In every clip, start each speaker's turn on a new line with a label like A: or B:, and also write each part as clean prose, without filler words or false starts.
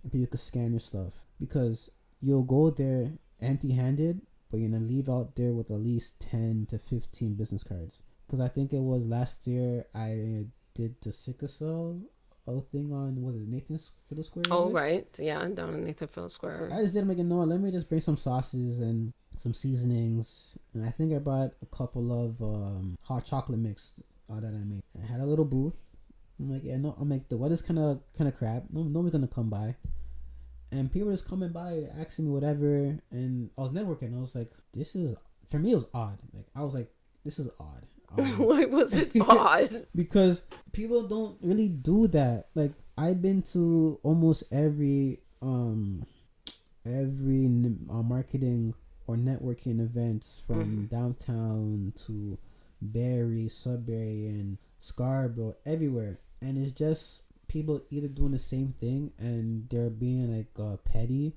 A: and people could scan your stuff, because you'll go there empty-handed, but you're gonna leave out there with at least 10 to 15 business cards. Because I think it was last year I did the sickle cell thing on, was it Nathan's Fiddle Square?
B: Oh, right. Yeah, down in Nathan Phillips Square.
A: I just did make it know, let me just bring some sauces and some seasonings. And I think I brought a couple of hot chocolate mix that I made. I had a little booth. I'm like, yeah, no, I'm like, the weather's kind of crap. Nobody's gonna come by. And people just coming by asking me whatever. And I was networking. I was like, this is, for me, it was odd. Like, I was like, this is odd.
B: Why was it odd?
A: Because people don't really do that. Like, I've been to almost every marketing or networking events from downtown to Barrie, Sudbury, and Scarborough, everywhere, and it's just people either doing the same thing and they're being like petty,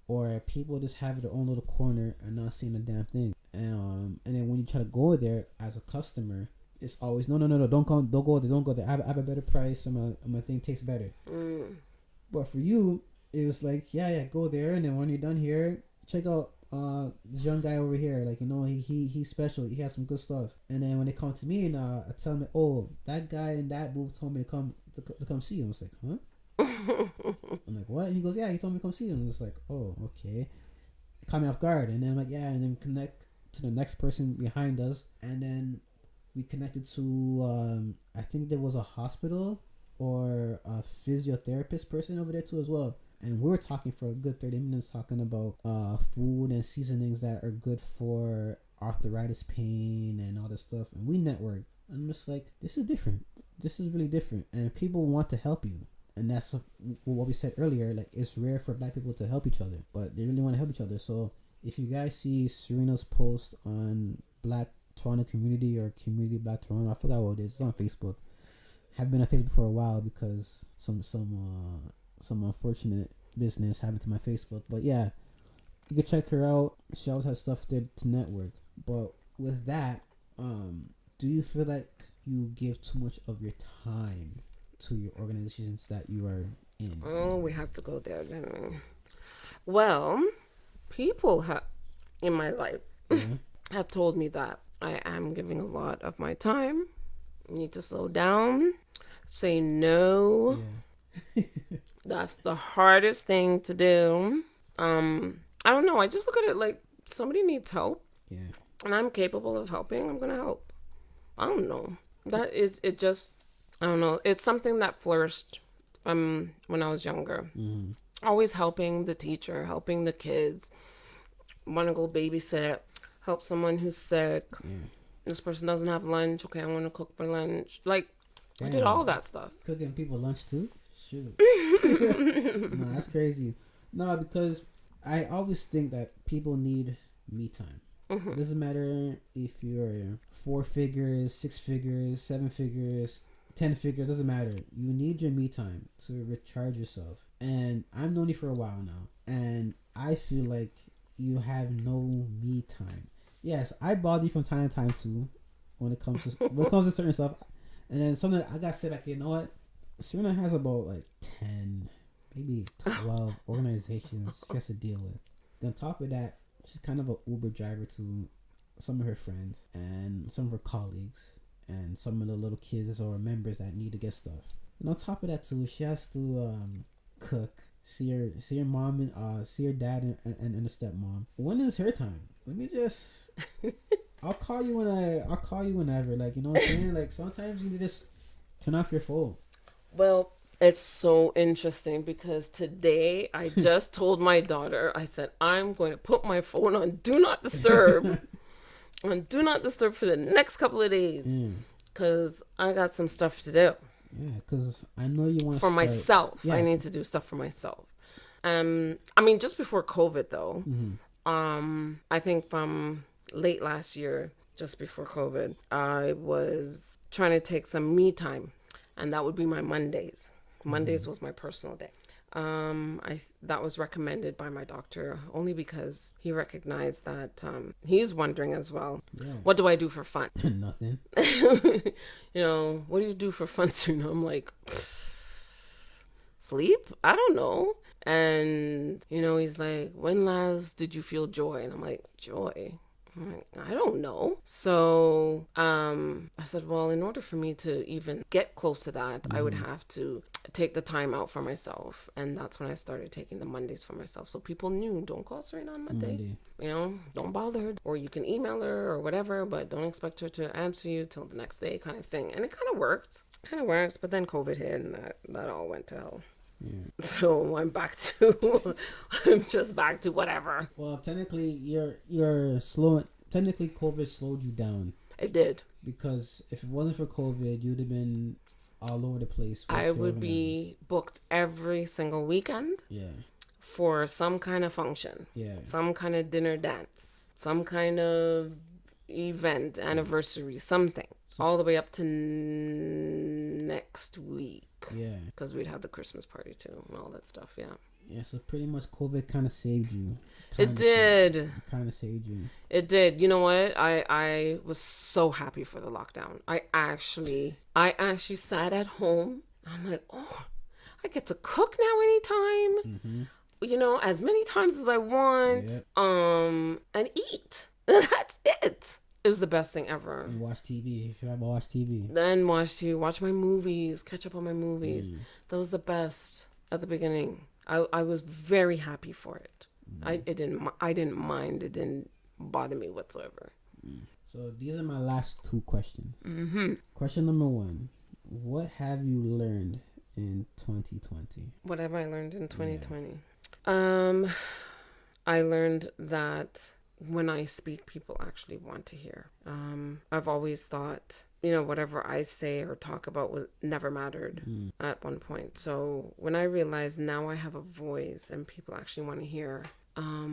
A: or people just have their own little corner and not seeing a damn thing. And then when you try to go there as a customer, it's always no, don't go there. I have a better price, and my thing tastes better. But for you, it was like, yeah, go there, and then when you're done here, check out this young guy over here. Like, you know, he's special. He has some good stuff. And then when they come to me and I tell them, oh, that guy in that booth told me to come see you. I was like, huh? I'm like, what? And he goes, yeah, he told me to come see you. And I was like, oh, okay. It caught me off guard. And then I'm like, yeah, and then connect to the next person behind us, and then we connected to I think there was a hospital or a physiotherapist person over there too as well. And we were talking for a good 30 minutes talking about food and seasonings that are good for arthritis pain and all this stuff. And we networked. I'm just like, this is different. This is really different. And people want to help you. And that's what we said earlier. Like, it's rare for black people to help each other, but they really want to help each other. So if you guys see Serena's post on Black Toronto Community or Community Black Toronto, I forgot what it is. It's on Facebook. Have been on Facebook for a while because some unfortunate business happened to my Facebook. But yeah, you can check her out. She always has stuff there to network. But with that, do you feel like you give too much of your time to your organizations that you are in?
B: Oh, we have to go there, don't we? Well, people in my life have told me that I am giving a lot of my time. Need to slow down, say no. Yeah. That's the hardest thing to do. I don't know. I just look at it like somebody needs help. Yeah. And I'm capable of helping. I'm going to help. I don't know. That is, it just, I don't know. It's something that flourished when I was younger. Mm-hmm. Always helping the teacher, helping the kids. Want to go babysit, help someone who's sick. Yeah. This person doesn't have lunch. Okay, I want to cook for lunch. Like, damn, I did all that stuff.
A: Cooking people lunch too? Shoot. No, that's crazy. No, because I always think that people need me time. Mm-hmm. It doesn't matter if you're 4 figures, 6 figures, 7 figures, 10 figures, doesn't matter. You need your me time to recharge yourself. And I've known you for a while now, and I feel like you have no me time. Yes, I bother you from time to time too, when it comes to certain stuff. And then something I got to say back, you know what? Serena has about like 10, maybe 12 organizations she has to deal with. Then on top of that, she's kind of an Uber driver to some of her friends and some of her colleagues and some of the little kids or members that need to get stuff. And on top of that too, she has to cook, see your mom and see your dad and the stepmom. When is her time? Let me just I'll call you whenever. Like, you know what I'm saying? Like, sometimes you need to just turn off your phone.
B: Well, it's so interesting because today I just told my daughter, I said, I'm going to put my phone on Do Not Disturb. On Do Not Disturb for the next couple of days. Because I got some stuff to do.
A: Yeah, because I know you want to
B: for myself. Yeah. I need to do stuff for myself. I mean, just before COVID, though, I think from late last year, just before COVID, I was trying to take some me time, and that would be my Mondays. Mondays was my personal day. That was recommended by my doctor only because he recognized that he's wondering as well. Yeah. What do I do for fun?
A: Nothing.
B: You know, what do you do for fun, Serena? I'm like, sleep? I don't know. And, he's like, when last did you feel joy? And I'm like, joy? I'm like, I don't know. So I said, well, in order for me to even get close to that, I would have to take the time out for myself. And that's when I started taking the Mondays for myself. So people knew, don't call Serena on Monday. Don't bother her. Or you can email her or whatever, but don't expect her to answer you till the next day kind of thing. And it kind of worked. Kind of works. But then COVID hit and that all went to hell. Yeah. So I'm just back to whatever.
A: Well, technically, you're slowing. Technically, COVID slowed you down.
B: It did.
A: Because if it wasn't for COVID, you'd have been all over the place.
B: I would be booked every single weekend. Yeah. For some kind of function. Yeah. Some kind of dinner dance. Some kind of event, anniversary, something. All the way up to next week. Yeah. Because we'd have the Christmas party too and all that stuff, yeah.
A: Yeah, so pretty much COVID kind of saved you.
B: It did.
A: Kind of saved you.
B: It did. You know what? I was so happy for the lockdown. I actually sat at home. I'm like, oh, I get to cook now anytime. As many times as I want. Yep. And eat. That's it. It was the best thing ever.
A: And watch TV. If you ever watch TV.
B: Then watch my movies. Catch up on my movies. That was the best at the beginning. I was very happy for it. I didn't mind. It didn't bother me whatsoever.
A: So these are my last two questions. Question number 1: what have you learned in 2020?
B: What have I learned in 2020? Yeah. I learned that when I speak, people actually want to hear. I've always thought, whatever I say or talk about was never mattered at one point. So when I realized now I have a voice and people actually want to hear, I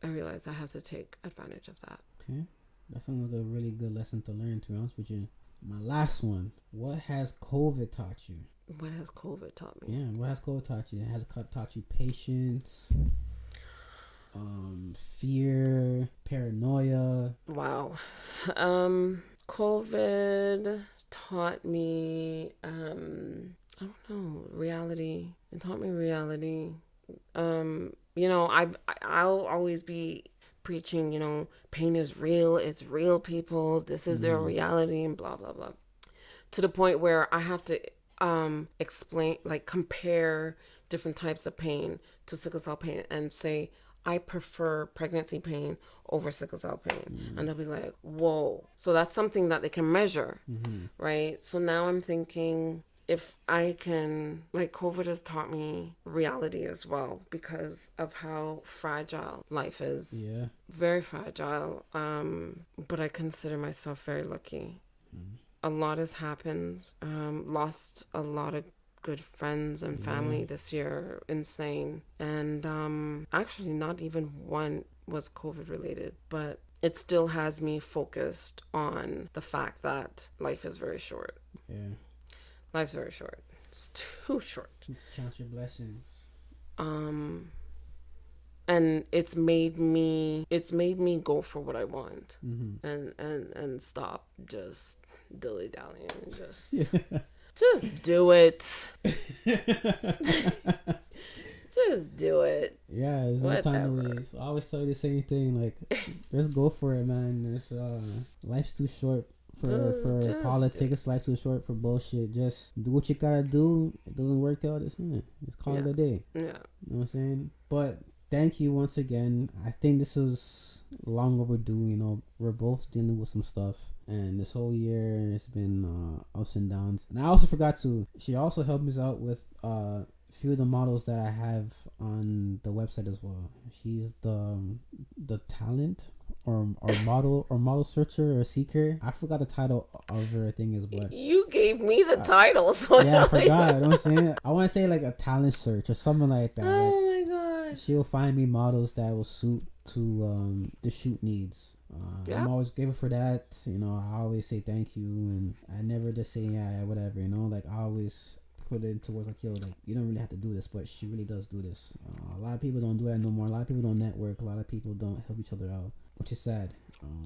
B: realized I have to take advantage of that.
A: Okay. That's another really good lesson to learn, to be honest with you. My last one: what has COVID taught you?
B: What has COVID taught me?
A: Yeah, what has COVID taught you? It has taught you patience, fear, paranoia.
B: Wow. COVID taught me, I don't know, reality. It taught me reality. I'll always be preaching, pain is real. It's real, people. This is their reality and blah, blah, blah. To the point where I have to explain, compare different types of pain to sickle cell pain and say, I prefer pregnancy pain over sickle cell pain. And they'll be like, whoa. So that's something that they can measure, right? So now I'm thinking, if I can, COVID has taught me reality as well because of how fragile life is. Yeah. Very fragile. But I consider myself very lucky. A lot has happened. Lost a lot of good friends and family this year. Insane. And actually not even one was COVID related, but it still has me focused on the fact that life is very short. Yeah. Life's very short. It's too short.
A: Count your blessings.
B: And it's made me go for what I want. And stop just dilly-dallying and just just do it. Just do it.
A: Yeah, there's no time to waste. I always tell you the same thing, just go for it, man. It's life's too short for politics. Life's too short for bullshit. Just do what you gotta do. It doesn't work out, it's call it a day. Yeah. You know what I'm saying? But thank you once again. I think this was long overdue. We're both dealing with some stuff, and this whole year it's been ups and downs. And I also forgot to. She also helped me out with a few of the models that I have on the website as well. She's the talent or model searcher or seeker. I forgot the title of her thing is, but
B: you gave me the title, so
A: yeah, I forgot. You know what I'm saying? I want to say a talent search or something like that.
B: Oh my god!
A: She'll find me models that will suit to the shoot needs. I'm always grateful for that. I always say thank you, and I never just say whatever. I always put it towards yo, you don't really have to do this, but she really does do this. A lot of people don't do that no more. A lot of people don't network. A lot of people don't help each other out, which is sad.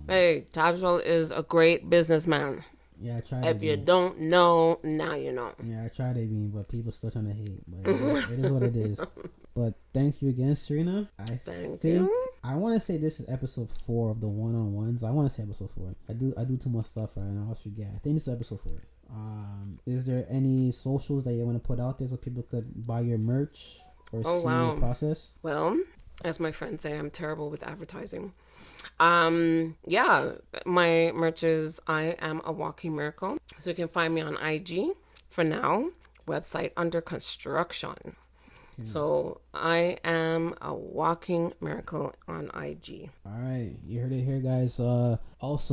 B: Hey, Tabswell is a great businessman.
A: Yeah, I tried.
B: If you don't know, now you know.
A: Yeah, I tried it, but people still trying to hate. But it is what it is. But thank you again, Serena.
B: Thank you.
A: I want to say this is episode 4 of the one-on-ones. I want to say episode 4. I do too much stuff right now. I always forget. I think this is episode 4. Is there any socials that you want to put out there so people could buy your merch or see your process?
B: Well, as my friends say, I'm terrible with advertising. Yeah, my merch is I Am a Walking Miracle. So you can find me on IG for now. Website under construction. Okay. So I Am a Walking Miracle on IG.
A: All right, you heard it here, guys. Also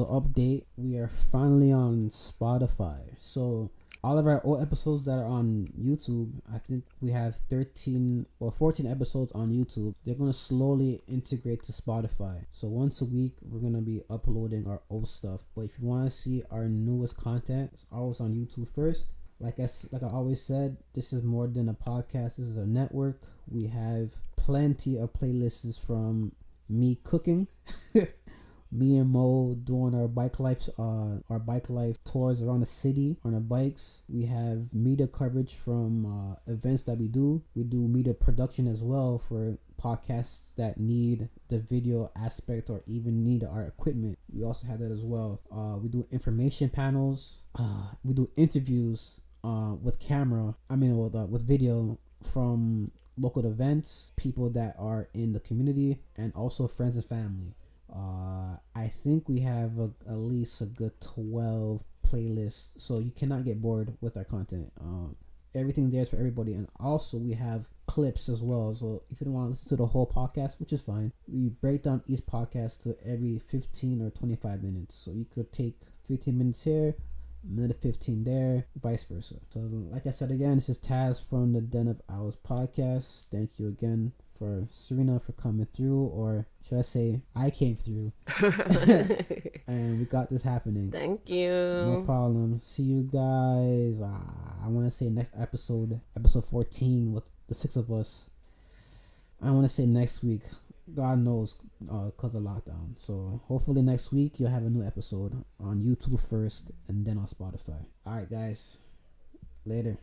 A: update, we are finally on Spotify. So all of our old episodes that are on YouTube, I think we have 13 or 14 episodes on YouTube. They're going to slowly integrate to Spotify. So once a week, we're going to be uploading our old stuff. But if you want to see our newest content, it's always on YouTube first. Like I always said, this is more than a podcast. This is a network. We have plenty of playlists from me cooking, me and Mo doing our bike life tours around the city on our bikes. We have media coverage from events that we do. We do media production as well for podcasts that need the video aspect or even need our equipment. We also have that as well. We do information panels. We do interviews with camera. With video from local events, people that are in the community, and also friends and family. I think we have at least a good 12 playlists, so you cannot get bored with our content. Everything there is for everybody, and also we have clips as well. So if you don't want to listen to the whole podcast, which is fine, we break down each podcast to every 15 or 25 minutes. So you could take 15 minutes here, another 15 there, vice versa. So like I said again, this is Taz from the Den of Owls podcast. Thank you again for Serena for coming through, or should I say I came through. And we got this happening.
B: Thank you.
A: No problem. See you guys. I want to say next episode 14 with the 6 of us. I want to say next week. God knows, because of lockdown. So hopefully next week you'll have a new episode on YouTube first and then on Spotify. All right, guys. Later.